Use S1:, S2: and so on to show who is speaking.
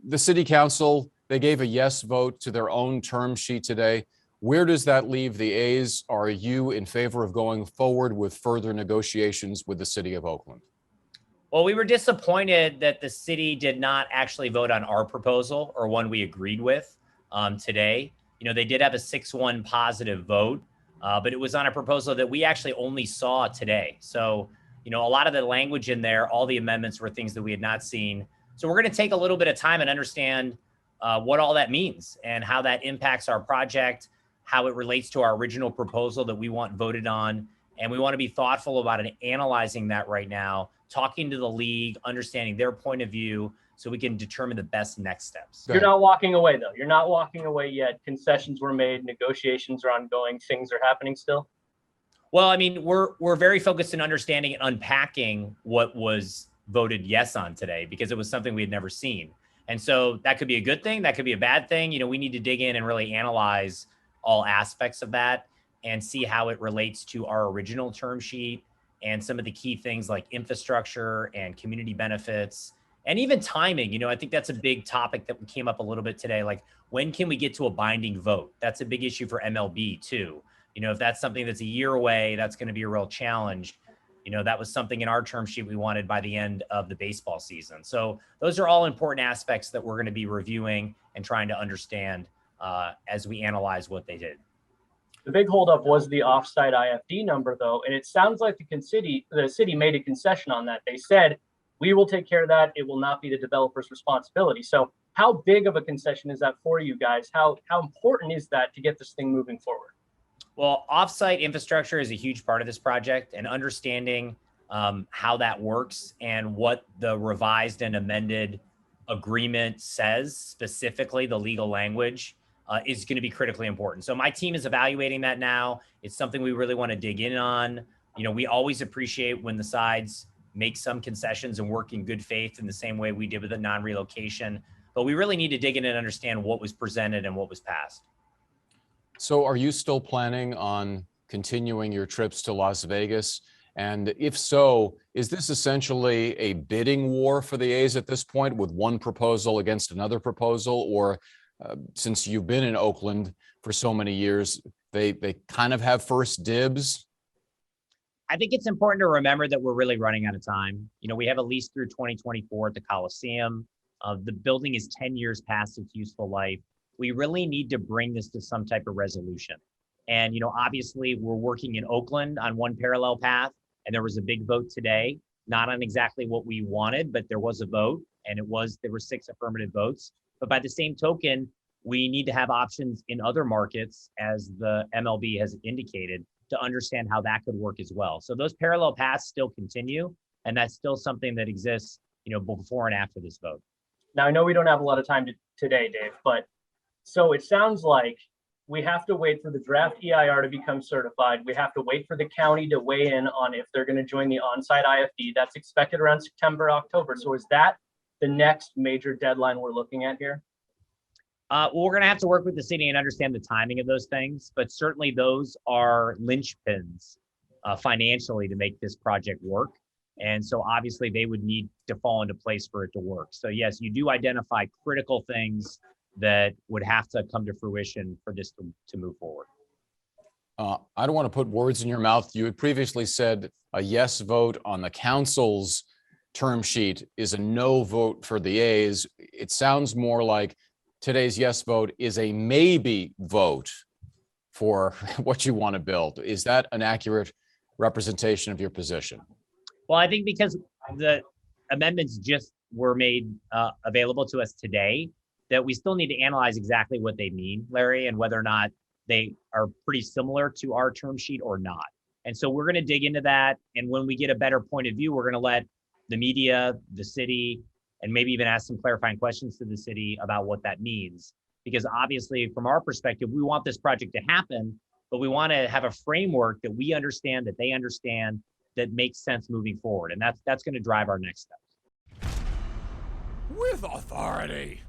S1: The city council, they gave a yes vote to their own term sheet today. Where does that leave the A's? Are you in favor of going forward with further negotiations with the city of Oakland?
S2: Well, we were disappointed that the city did not actually vote on our proposal, or one we agreed with today. They did have a 6-1 positive vote, but it was on a proposal that we actually only saw today. So, a lot of the language in there, all the amendments were things that we had not seen. So we're going to take a little bit of time and understand what all that means and how that impacts our project, how it relates to our original proposal that we want voted on. And we want to be thoughtful about it, analyzing that right now, talking to the league, understanding their point of view, so we can determine the best next steps.
S3: You're not walking away, though. You're not walking away yet. Concessions were made. Negotiations are ongoing. Things are happening still.
S2: Well, we're very focused in understanding and unpacking what was voted yes on today, because it was something we had never seen. And so that could be a good thing. That could be a bad thing. We need to dig in and really analyze all aspects of that and see how it relates to our original term sheet and some of the key things like infrastructure and community benefits and even timing. I think that's a big topic that came up a little bit today. Like, when can we get to a binding vote? That's a big issue for MLB too. If that's something that's a year away, that's going to be a real challenge. That was something in our term sheet we wanted by the end of the baseball season. So those are all important aspects that we're going to be reviewing and trying to understand as we analyze what they did.
S3: The big holdup was the offsite IFD number, though, and it sounds like the city made a concession on that. They said, we will take care of that. It will not be the developer's responsibility. So how big of a concession is that for you guys? How important is that to get this thing moving forward?
S2: Well, offsite infrastructure is a huge part of this project, and understanding how that works and what the revised and amended agreement says, specifically the legal language, is going to be critically important. So my team is evaluating that now. It's something we really want to dig in on. We always appreciate when the sides make some concessions and work in good faith in the same way we did with the non-relocation. But we really need to dig in and understand what was presented and what was passed.
S1: So are you still planning on continuing your trips to Las Vegas? And if so, is this essentially a bidding war for the A's at this point, with one proposal against another proposal? Or since you've been in Oakland for so many years, they kind of have first dibs?
S2: I think it's important to remember that we're really running out of time. We have a lease through 2024 at the Coliseum. The building is 10 years past its useful life. We really need to bring this to some type of resolution. And, obviously we're working in Oakland on one parallel path, and there was a big vote today, not on exactly what we wanted, but there was a vote, and there were 6 affirmative votes. But by the same token, we need to have options in other markets, as the MLB has indicated, to understand how that could work as well. So those parallel paths still continue, and that's still something that exists, before and after this vote.
S3: Now, I know we don't have a lot of time today, Dave, but so it sounds like we have to wait for the draft EIR to become certified. We have to wait for the county to weigh in on if they're going to join the on-site IFD. That's expected around September, October. So is that the next major deadline we're looking at here?
S2: Well, we're going to have to work with the city and understand the timing of those things, but certainly those are linchpins financially to make this project work. And so obviously they would need to fall into place for it to work. So yes, you do identify critical things that would have to come to fruition for this to move forward.
S1: I don't want to put words in your mouth. You had previously said a yes vote on the council's term sheet is a no vote for the A's. It sounds more like today's yes vote is a maybe vote for what you want to build. Is that an accurate representation of your position?
S2: Well, I think because the amendments just were made available to us today, that we still need to analyze exactly what they mean, Larry, and whether or not they are pretty similar to our term sheet or not. And so we're going to dig into that. And when we get a better point of view, we're going to let the media, the city, and maybe even ask some clarifying questions to the city about what that means. Because obviously, from our perspective, we want this project to happen, but we want to have a framework that we understand, that they understand, that makes sense moving forward. And that's going to drive our next steps.
S4: With authority.